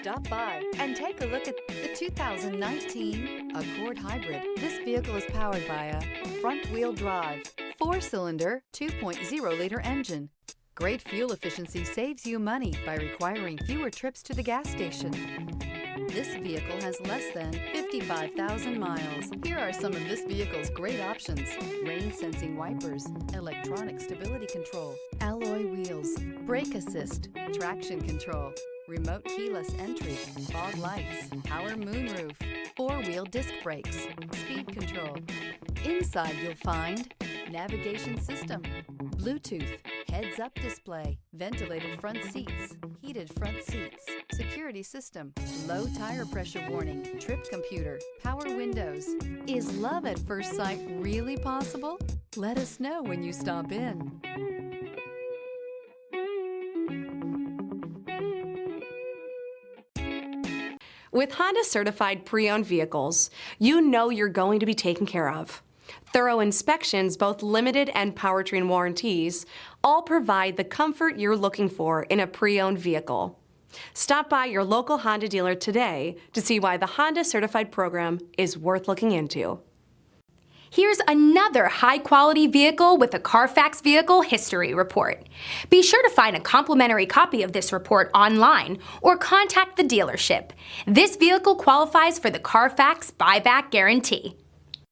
Stop by and take a look at the 2019 Accord Hybrid. This vehicle is powered by a front-wheel drive, 4-cylinder, 2.0-liter engine. Great fuel efficiency saves you money by requiring fewer trips to the gas station. This vehicle has less than 55,000 miles. Here are some of this vehicle's great options: rain-sensing wipers, electronic stability control, alloy wheels, brake assist, traction control, remote keyless entry, fog lights, power moonroof, 4-wheel disc brakes, speed control. Inside you'll find navigation system, Bluetooth, heads-up display, ventilated front seats, heated front seats, security system, low tire pressure warning, trip computer, power windows. Is love at first sight really possible? Let us know when you stop in. With Honda certified pre-owned vehicles, you know you're going to be taken care of. Thorough inspections, both limited and powertrain warranties, all provide the comfort you're looking for in a pre-owned vehicle. Stop by your local Honda dealer today to see why the Honda certified program is worth looking into. Here's another high-quality vehicle with a Carfax Vehicle History Report. Be sure to find a complimentary copy of this report online or contact the dealership. This vehicle qualifies for the Carfax Buyback Guarantee.